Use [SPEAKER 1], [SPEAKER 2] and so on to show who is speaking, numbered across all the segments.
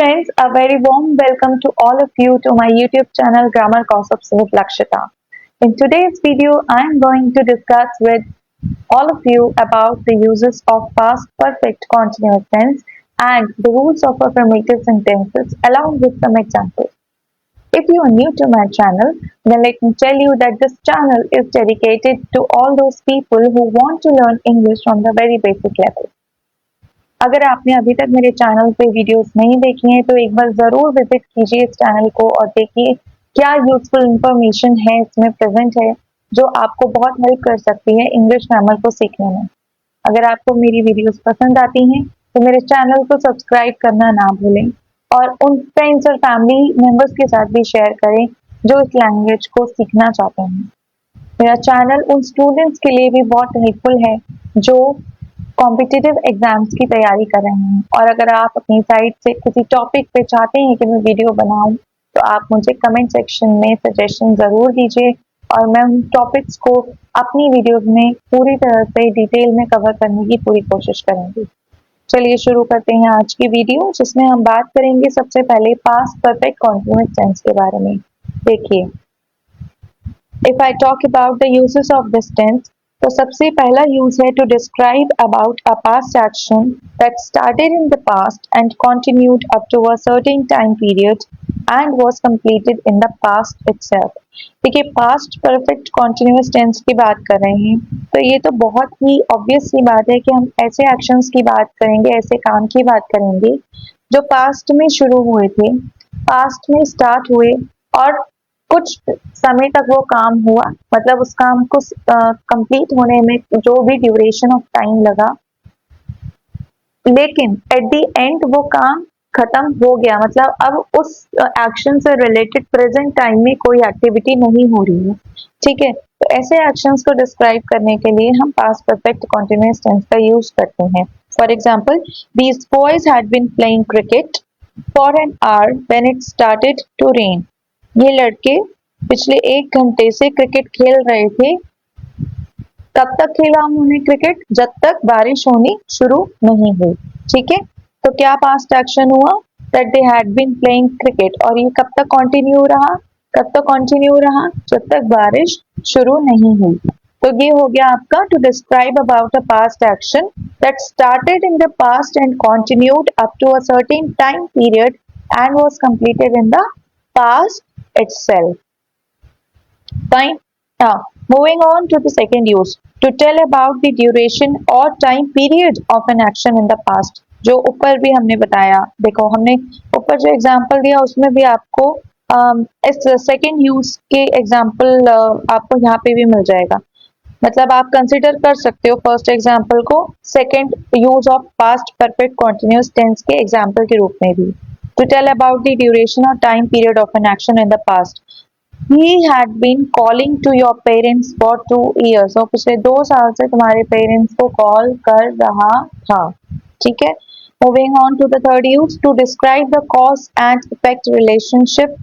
[SPEAKER 1] friends, a very warm welcome to all of you to my YouTube channel Grammar Gossips with Lakshita. In today's video, I am going to discuss with all of you about the uses of past perfect continuous tense and the rules of affirmative sentences along with some examples. If you are new to my channel, then let me tell you that this channel is dedicated to all those people who want to learn English from the very basic level. अगर आपने अभी तक मेरे channel पे videos नहीं देखी हैं तो एक बार ज़रूर विजिट कीजिए इस चैनल को और देखिए क्या यूजफुल इंफॉर्मेशन है इसमें प्रेजेंट है जो आपको बहुत हेल्प कर सकती है इंग्लिश ग्रामर को सीखने में। अगर आपको मेरी वीडियोस पसंद आती हैं तो मेरे चैनल को सब्सक्राइब करना ना भूलें और उन फ्रेंड्स और फैमिली मेंबर्स के साथ भी शेयर करें जो इस लैंग्वेज को सीखना चाहते हैं। मेरा चैनल उन स्टूडेंट्स के लिए भी बहुत हेल्पफुल है जो कॉम्पिटिटिव एग्जाम्स की तैयारी कर रहे हैं और अगर आप अपनी साइट से किसी टॉपिक पे चाहते हैं कि मैं वीडियो बनाऊं तो आप मुझे कमेंट सेक्शन में सजेशन ज़रूर दीजिए और मैं उन टॉपिक्स को अपनी वीडियोस में पूरी तरह से डिटेल में कवर करने की पूरी कोशिश करूंगी। चलिए शुरू करते हैं आज की वीडियो जिसमें हम बात करेंगे सबसे पहले पास्ट परफेक्ट कॉन्टिन्यूअस टेंस के बारे में। देखिए, if I talk about the uses of this tense तो सबसे पहला यूज है to describe about a past action that started in the past and continued up to a certain time period and was completed in the past itself. देखिए, past perfect continuous tense की बात कर रहे हैं तो ये तो बहुत ही ऑब्वियस सी बात है कि हम ऐसे एक्शंस की बात करेंगे, ऐसे काम की बात करेंगे जो पास्ट में शुरू हुए थे, पास्ट में स्टार्ट हुए और कुछ समय तक वो काम हुआ, मतलब उस काम को कंप्लीट होने में जो भी ड्यूरेशन ऑफ टाइम लगा, लेकिन एट द एंड वो काम खत्म हो गया। मतलब अब उस एक्शन से रिलेटेड प्रेजेंट टाइम में कोई एक्टिविटी नहीं हो रही है। ठीक है, तो ऐसे एक्शंस को डिस्क्राइब करने के लिए हम पास्ट परफेक्ट कॉन्टिन्यूअस टेंस का यूज करते हैं। For example, these boys had been playing cricket for an hour when it started to rain. ये लड़के पिछले 1 घंटे से क्रिकेट खेल रहे थे। कब तक खेला उन्होंने क्रिकेट? जब तक बारिश होनी शुरू नहीं हुई। ठीक है, तो क्या पास्ट एक्शन हुआ? That they had been playing cricket, और ये कब तक कंटिन्यू रहा? कब तक कंटिन्यू रहा? जब तक बारिश शुरू नहीं हुई। तो ये हो गया आपका to describe about a past action that started in the past and continued up to a certain time period and was completed in the past itself. Fine. Now, moving on to the second use, to tell about the duration or time period of an action in the past. जो ऊपर भी हमने बताया, देखो हमने ऊपर जो example दिया उसमें भी आपको इस सेकेंड यूज के एग्जांपल आपको यहाँ पे भी मिल जाएगा। मतलब आप कंसिडर कर सकते हो फर्स्ट एग्जांपल को second use of past perfect continuous tense के एग्जांपल के रूप में भी। To tell about the duration or time period of an action in the past. He had been calling to your parents for 2 years. So पिछले 2 साल से तुम्हारे parents को कॉल कर रहा था। ठीक है, moving on to the third use, to describe the cause and effect relationship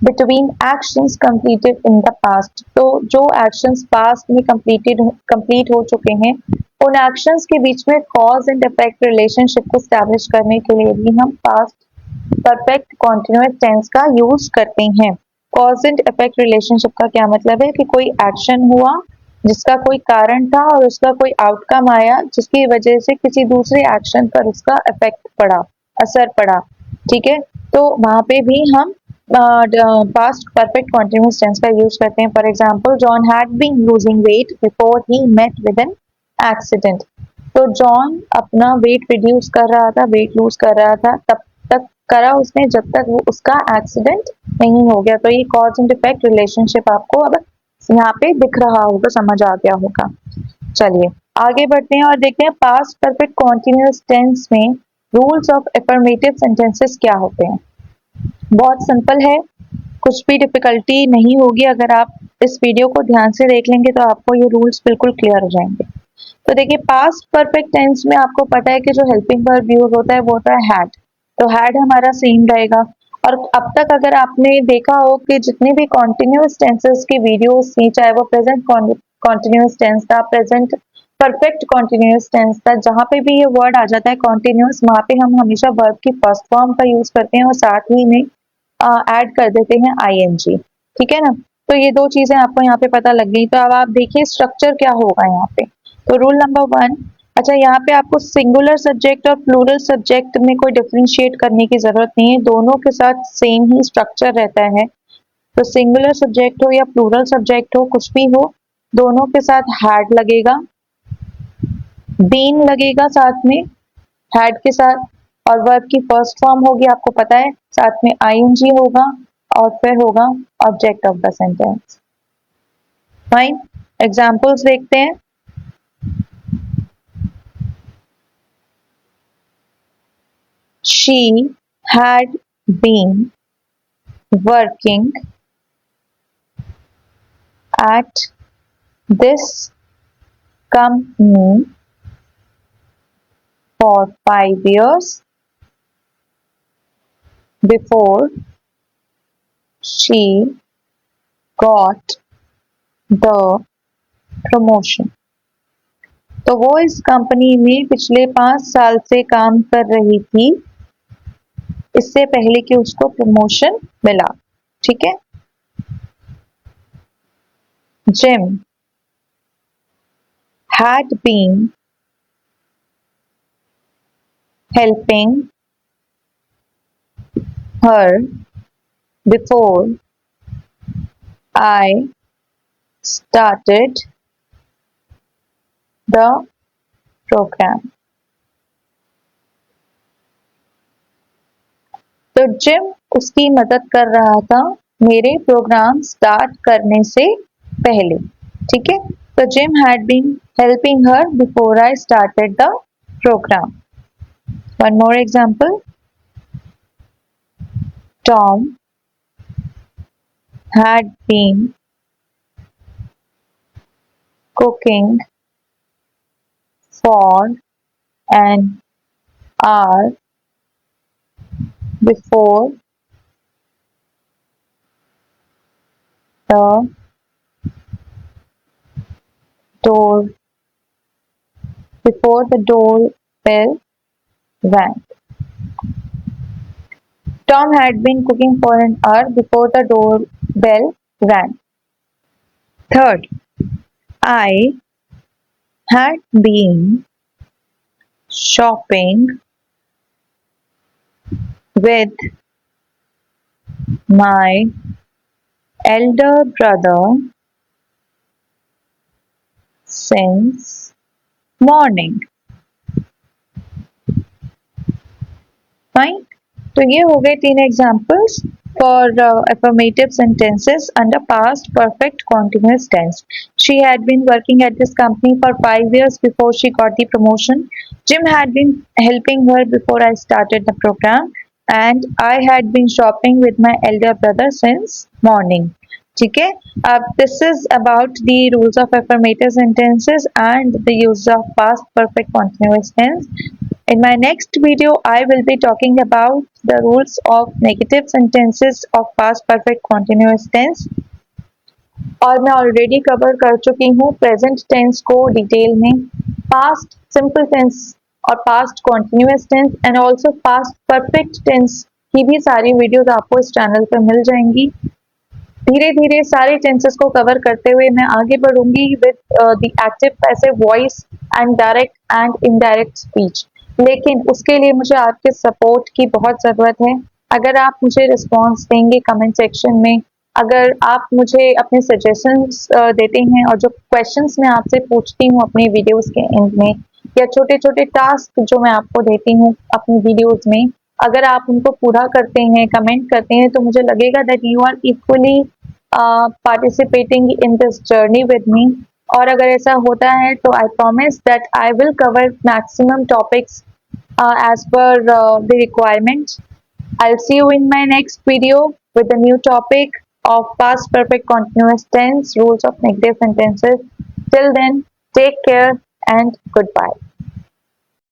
[SPEAKER 1] between actions completed in the past. तो जो actions past में complete हो चुके हैं उन actions के बीच में cause and effect relationship को establish करने के लिए भी हम past परफेक्ट कॉन्टिन्यूअस टेंस का यूज करते हैं। कॉज एंड इफेक्ट रिलेशनशिप का क्या मतलब है कि कोई एक्शन हुआ जिसका कोई कारण था और उसका कोई आउटकम आया जिसकी वजह से किसी दूसरे एक्शन पर उसका इफेक्ट पड़ा, असर पड़ा। ठीक है, तो वहां पे भी हम पास्ट परफेक्ट कॉन्टिन्यूअस टेंस का यूज करते हैं। For example, John had been losing weight before he met with an accident. तो जॉन अपना वेट रिड्यूस कर रहा था, वेट लूज कर रहा था, तब तक करा उसने जब तक वो उसका एक्सीडेंट नहीं हो गया। तो ये कॉज एंड इफेक्ट रिलेशनशिप आपको अब यहाँ पे दिख रहा होगा, समझ आ गया होगा। चलिए आगे बढ़ते हैं और देखते हैं पास्ट परफेक्ट कॉन्टिन्यूअस टेंस में रूल्स ऑफ अफर्मेटिव सेंटेंसेस क्या होते हैं। बहुत सिंपल है, कुछ भी डिफिकल्टी नहीं होगी। अगर आप इस वीडियो को ध्यान से देख लेंगे तो आपको ये रूल्स बिल्कुल क्लियर हो जाएंगे। तो देखिए, पास्ट परफेक्ट टेंस में आपको पता है कि जो हेल्पिंग वर्ब यूज होता है वो होता है हैड। तो हैड हमारा सेम रहेगा। और अब तक अगर आपने देखा हो कि जितने भी कॉन्टिन्यूअस टेंसेस की वीडियोस थी, चाहे वो प्रेजेंट कॉन्टिन्यूअस टेंस था, प्रेजेंट परफेक्ट कॉन्टिन्यूस टेंस था, जहाँ पे भी ये वर्ड आ जाता है कॉन्टिन्यूस, वहाँ पे हम हमेशा वर्ब की फर्स्ट फॉर्म का यूज करते हैं और साथ ही में ऐड कर देते हैं आईएनजी। ठीक है ना। तो ये दो चीजें आपको यहाँ पे पता लग गई। तो अब आप देखिए स्ट्रक्चर क्या होगा यहाँ पे। तो रूल नंबर 1, अच्छा यहाँ पे आपको सिंगुलर सब्जेक्ट और प्लूरल सब्जेक्ट में कोई डिफरेंशिएट करने की जरूरत नहीं है, दोनों के साथ सेम ही स्ट्रक्चर रहता है। तो सिंगुलर सब्जेक्ट हो या प्लूरल सब्जेक्ट हो, कुछ भी हो, दोनों के साथ हैड लगेगा, बीन लगेगा साथ में हैड के साथ, और वर्ब की फर्स्ट फॉर्म होगी आपको पता है, साथ में आईएनजी होगा और फिर होगा object of the sentence. Fine, examples देखते हैं। She had been working at this company for 5 years before she got the promotion। तो वो इस कंपनी में पिछले 5 साल से काम कर रही थी, इससे पहले कि उसको प्रमोशन मिला। ठीक है। Jim had been helping her before I started the program। तो जिम उसकी मदद कर रहा था मेरे प्रोग्राम स्टार्ट करने से पहले। ठीक है। तो Jim had been helping her before I started the program. One more example, Tom had been cooking for an hour before the door before the doorbell rang। Tom had been cooking for an hour before the doorbell rang। Third, I had been shopping with my elder brother since morning। Fine. तो ये हो गए 3 examples for affirmative sentences under past perfect continuous tense। She had been working at this company for 5 years before she got the promotion। Jim had been helping her before I started the program। And I had been shopping with my elder brother since morning। ठीक है। अब this is about the rules of affirmative sentences and the use of past perfect continuous tense। In my next video, I will be talking about the rules of negative sentences of past perfect continuous tense। और मैं already cover कर चुकी हूँ present tense को detail में, past simple tense और past continuous tense and also past perfect tense की भी सारी वीडियोस आपको इस चैनल पर मिल जाएंगी। धीरे धीरे सारे टेंसेस को कवर करते हुए मैं आगे बढ़ूंगी with the active passive voice and direct and indirect speech. लेकिन उसके लिए मुझे आपके सपोर्ट की बहुत ज़रूरत है। अगर आप मुझे रिस्पॉन्स देंगे कमेंट सेक्शन में, अगर आप मुझे अपने सजेशंस देते हैं, और जो क्वेश्चंस मैं आपसे पूछती हूँ अपनी वीडियोस के एंड में, या छोटे छोटे टास्क जो मैं आपको देती हूँ अपनी वीडियोस में, अगर आप उनको पूरा करते हैं, कमेंट करते हैं, तो मुझे लगेगा that you are equally participating in this journey with me। और अगर ऐसा होता है तो I promise that I will cover maximum topics as per the requirements। I'll see you in my next video with a new topic of past perfect continuous tense, rules of negative sentences। Till then, take care and goodbye।